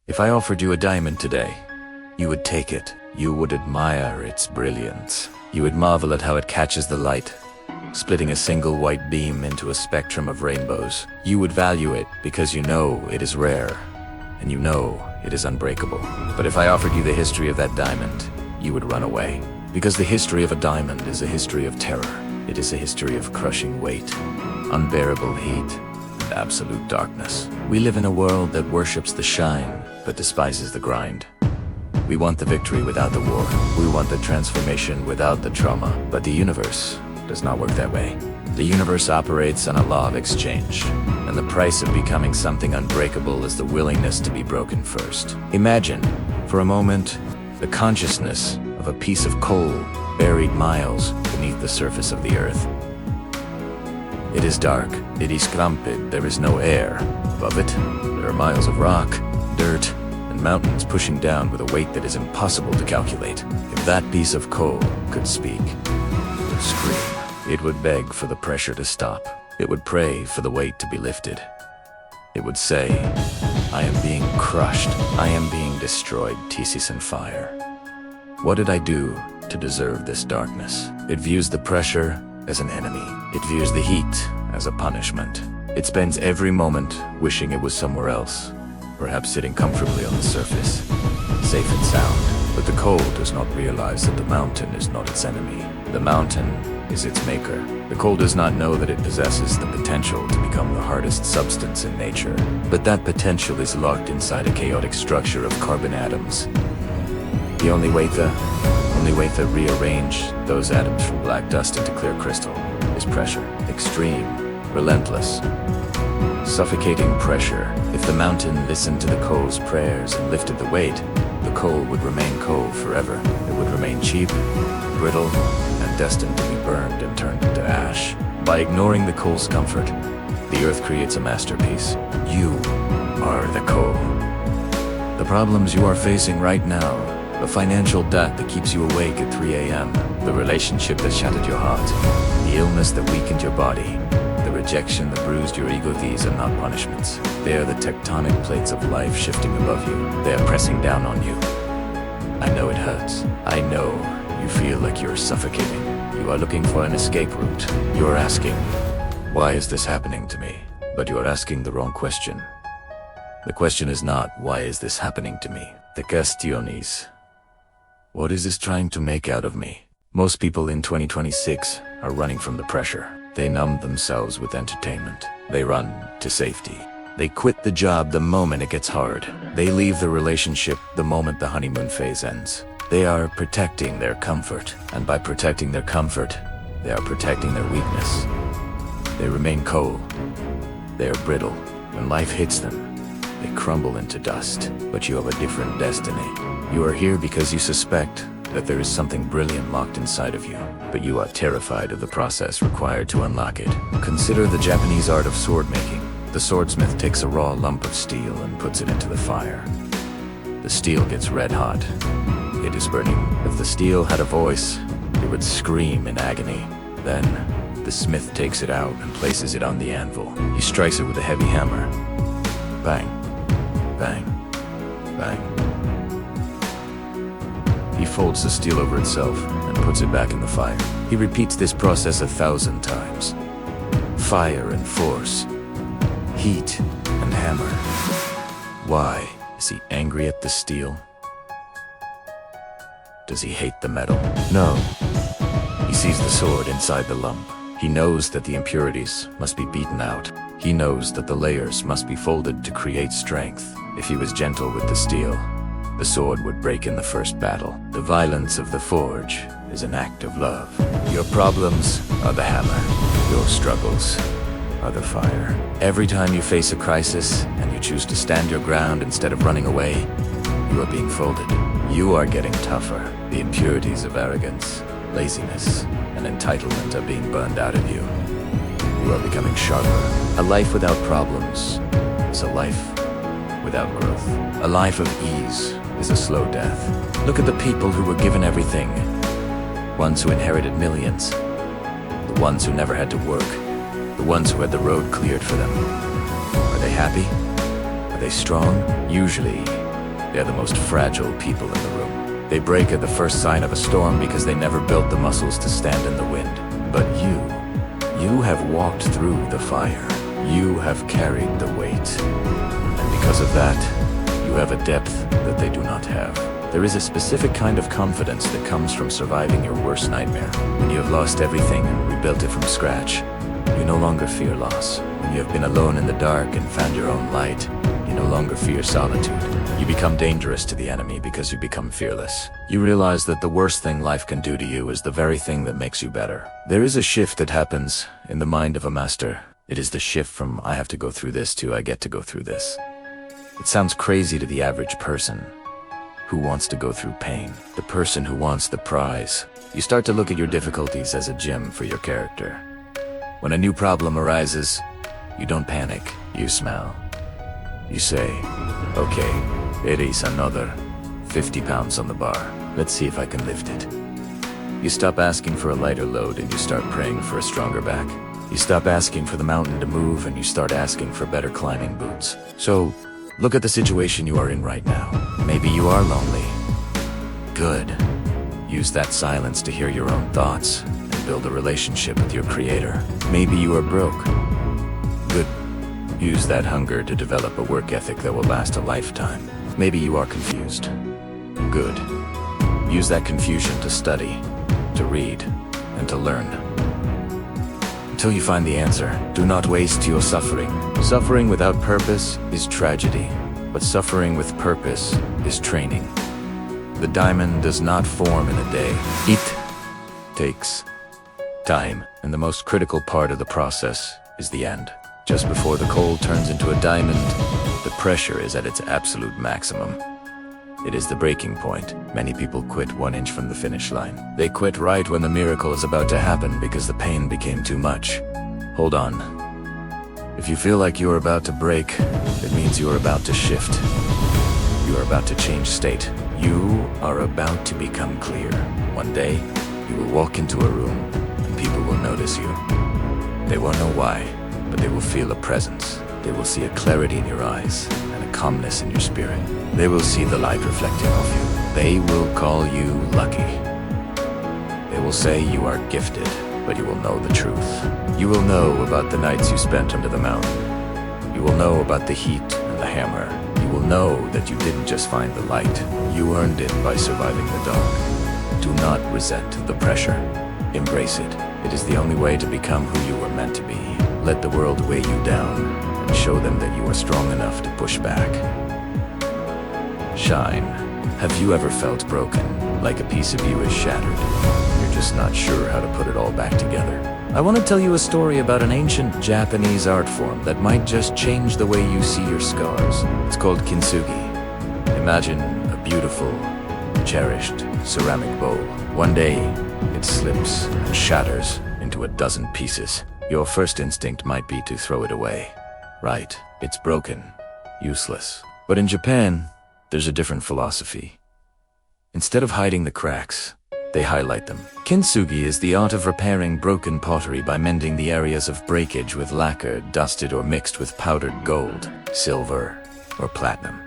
If I offered you a diamond today, you would take it. You would admire its brilliance. You would marvel at how it catches the light, splitting a single white beam into a spectrum of rainbows. You would value it because you know it is rare, and you know it is unbreakable. But if I offered you the history of that diamond, you would run away. Because the history of a diamond is a history of terror. It is a history of crushing weight, unbearable heat, and absolute darkness. We live in a world that worships the shine, but despises the grind. We want the victory without the war. We want the transformation without the trauma. But the universe does not work that way. The universe operates on a law of exchange, and the price of becoming something unbreakable is the willingness to be broken first. Imagine, for a moment, the consciousness of a piece of coal buried miles beneath the surface of the earth. It is dark, it is crumped, there is no air. Above it, there are miles of rock, dirt, and mountains pushing down with a weight that is impossible to calculate. If that piece of coal could speak, it would scream. It would beg for the pressure to stop. It would pray for the weight to be lifted. It would say, I am being crushed. I am being destroyed, thesis and fire. What did I do to deserve this darkness? It views the pressure as an enemy. It views the heat as a punishment. It spends every moment wishing it was somewhere else, perhaps sitting comfortably on the surface, safe and sound. But the coal does not realize that the mountain is not its enemy. The mountain is its maker. The coal does not know that it possesses the potential to become the hardest substance in nature. But that potential is locked inside a chaotic structure of carbon atoms. The only way to rearrange those atoms from black dust into clear crystal is pressure. Extreme, relentless, suffocating pressure. If the mountain listened to the coal's prayers and lifted the weight, the coal would remain coal forever. It would remain cheap, brittle, and destined to be burned and turned into ash. By ignoring the coal's comfort, the earth creates a masterpiece. You are the coal. The problems you are facing right now, the financial debt that keeps you awake at 3 a.m., the relationship that shattered your heart, the illness that weakened your body, the rejection that bruised your ego, these are not punishments. They are the tectonic plates of life shifting above you. They are pressing down on you. I know it hurts. I know you feel like you're suffocating. You are looking for an escape route. You are asking, why is this happening to me? But you are asking the wrong question. The question is not, why is this happening to me? The question is, what is this trying to make out of me? Most people in 2026 are running from the pressure. They numb themselves with entertainment. They run to safety. They quit the job the moment it gets hard. They leave the relationship the moment the honeymoon phase ends. They are protecting their comfort, and by protecting their comfort, they are protecting their weakness. They remain coal. They are brittle. When life hits them, they crumble into dust. But you have a different destiny. You are here because you suspect that there is something brilliant locked inside of you, but you are terrified of the process required to unlock it. Consider the Japanese art of sword making. The swordsmith takes a raw lump of steel and puts it into the fire. The steel gets red hot. It is burning. If the steel had a voice, it would scream in agony. Then, the smith takes it out and places it on the anvil. He strikes it with a heavy hammer. Bang, bang, bang. He folds the steel over itself and puts it back in the fire. He repeats this process 1,000 times. Fire and force, heat and hammer. Why? Is he angry at the steel? Does he hate the metal? No. He sees the sword inside the lump. He knows that the impurities must be beaten out. He knows that the layers must be folded to create strength. If he was gentle with the steel, the sword would break in the first battle. The violence of the forge is an act of love. Your problems are the hammer. Your struggles are the fire. Every time you face a crisis and you choose to stand your ground instead of running away, you are being folded. You are getting tougher. The impurities of arrogance, laziness, and entitlement are being burned out of you. You are becoming sharper. A life without problems is a life without growth. A life of ease is a slow death. Look at the people who were given everything. Ones who inherited millions. The ones who never had to work. The ones who had the road cleared for them. Are they happy? Are they strong? Usually, They're the most fragile people in the room. They break at the first sign of a storm because they never built the muscles to stand in the wind. But you have walked through the fire. You have carried the weight. And because of that, you have a depth that they do not have. There is a specific kind of confidence that comes from surviving your worst nightmare. When you have lost everything and rebuilt it from scratch, you no longer fear loss. When you have been alone in the dark and found your own light, you no longer fear solitude. You become dangerous to the enemy because you become fearless. You realize that the worst thing life can do to you is the very thing that makes you better. There is a shift that happens in the mind of a master. It is the shift from I have to go through this to I get to go through this. It sounds crazy to the average person who wants to go through pain, the person who wants the prize. You start to look at your difficulties as a gem for your character. When a new problem arises, you don't panic, you smile. You say, okay, it is another 50 pounds on the bar. Let's see if I can lift it. You stop asking for a lighter load and you start praying for a stronger back. You stop asking for the mountain to move and you start asking for better climbing boots. So, look at the situation you are in right now. Maybe you are lonely. Good. Use that silence to hear your own thoughts and build a relationship with your creator. Maybe you are broke. Good. Use that hunger to develop a work ethic that will last a lifetime. Maybe you are confused. Good. Use that confusion to study, to read, and to learn. Until you find the answer, do not waste your suffering. Suffering without purpose is tragedy, but suffering with purpose is training. The diamond does not form in a day. It takes time, and the most critical part of the process is the end. Just before the coal turns into a diamond, the pressure is at its absolute maximum. It is the breaking point. Many people quit 1 inch from the finish line. They quit right when the miracle is about to happen because the pain became too much. Hold on. If you feel like you are about to break, it means you are about to shift. You are about to change state. You are about to become clear. One day, you will walk into a room and people will notice you. They won't know why, but they will feel a presence. They will see a clarity in your eyes and a calmness in your spirit. They will see the light reflecting off you. They will call you lucky. They will say you are gifted, but you will know the truth. You will know about the nights you spent under the mountain. You will know about the heat and the hammer. You will know that you didn't just find the light. You earned it by surviving the dark. Do not resent the pressure. Embrace it. It is the only way to become who you were meant to be. Let the world weigh you down and show them that you are strong enough to push back. Shine. Have you ever felt broken, like a piece of you is shattered? You're just not sure how to put it all back together. I want to tell you a story about an ancient Japanese art form that might just change the way you see your scars. It's called Kintsugi. Imagine a beautiful, cherished ceramic bowl. One day, it slips and shatters into a dozen pieces. Your first instinct might be to throw it away. Right, it's broken, useless. But in Japan, there's a different philosophy. Instead of hiding the cracks, they highlight them. Kintsugi is the art of repairing broken pottery by mending the areas of breakage with lacquer dusted or mixed with powdered gold, silver, or platinum.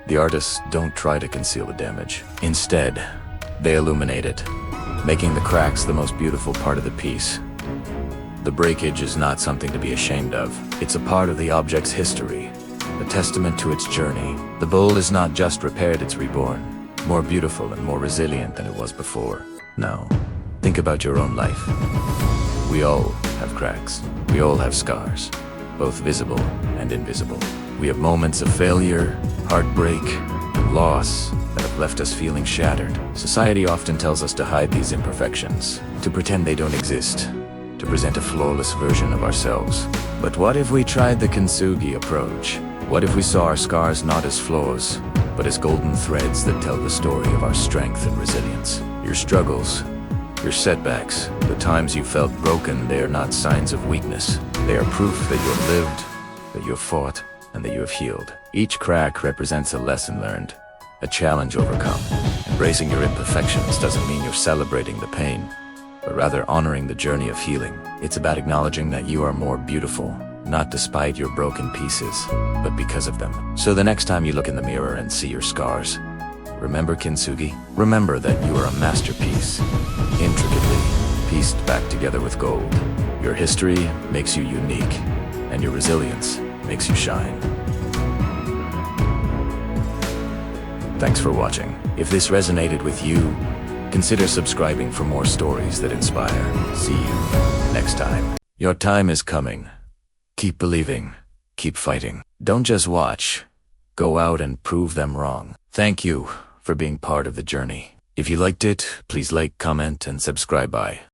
The artists don't try to conceal the damage. Instead, they illuminate it, making the cracks the most beautiful part of the piece. The breakage is not something to be ashamed of. It's a part of the object's history, a testament to its journey. The bowl is not just repaired, it's reborn, more beautiful and more resilient than it was before. Now, think about your own life. We all have cracks. We all have scars, both visible and invisible. We have moments of failure, heartbreak, and loss that have left us feeling shattered. Society often tells us to hide these imperfections, to pretend they don't exist, to present a flawless version of ourselves. But what if we tried the Kintsugi approach? What if we saw our scars not as flaws, but as golden threads that tell the story of our strength and resilience? Your struggles, your setbacks, the times you felt broken, they are not signs of weakness. They are proof that you have lived, that you have fought, and that you have healed. Each crack represents a lesson learned, a challenge overcome. Embracing your imperfections doesn't mean you're celebrating the pain, but rather honoring the journey of healing. It's about acknowledging that you are more beautiful, not despite your broken pieces, but because of them. So the next time you look in the mirror and see your scars, remember Kintsugi? Remember that you are a masterpiece, intricately pieced back together with gold. Your history makes you unique, and your resilience makes you shine. Thanks for watching. If this resonated with you, consider subscribing for more stories that inspire. See you next time. Your time is coming. Keep believing. Keep fighting. Don't just watch. Go out and prove them wrong. Thank you for being part of the journey. If you liked it, please like, comment, and subscribe. Bye.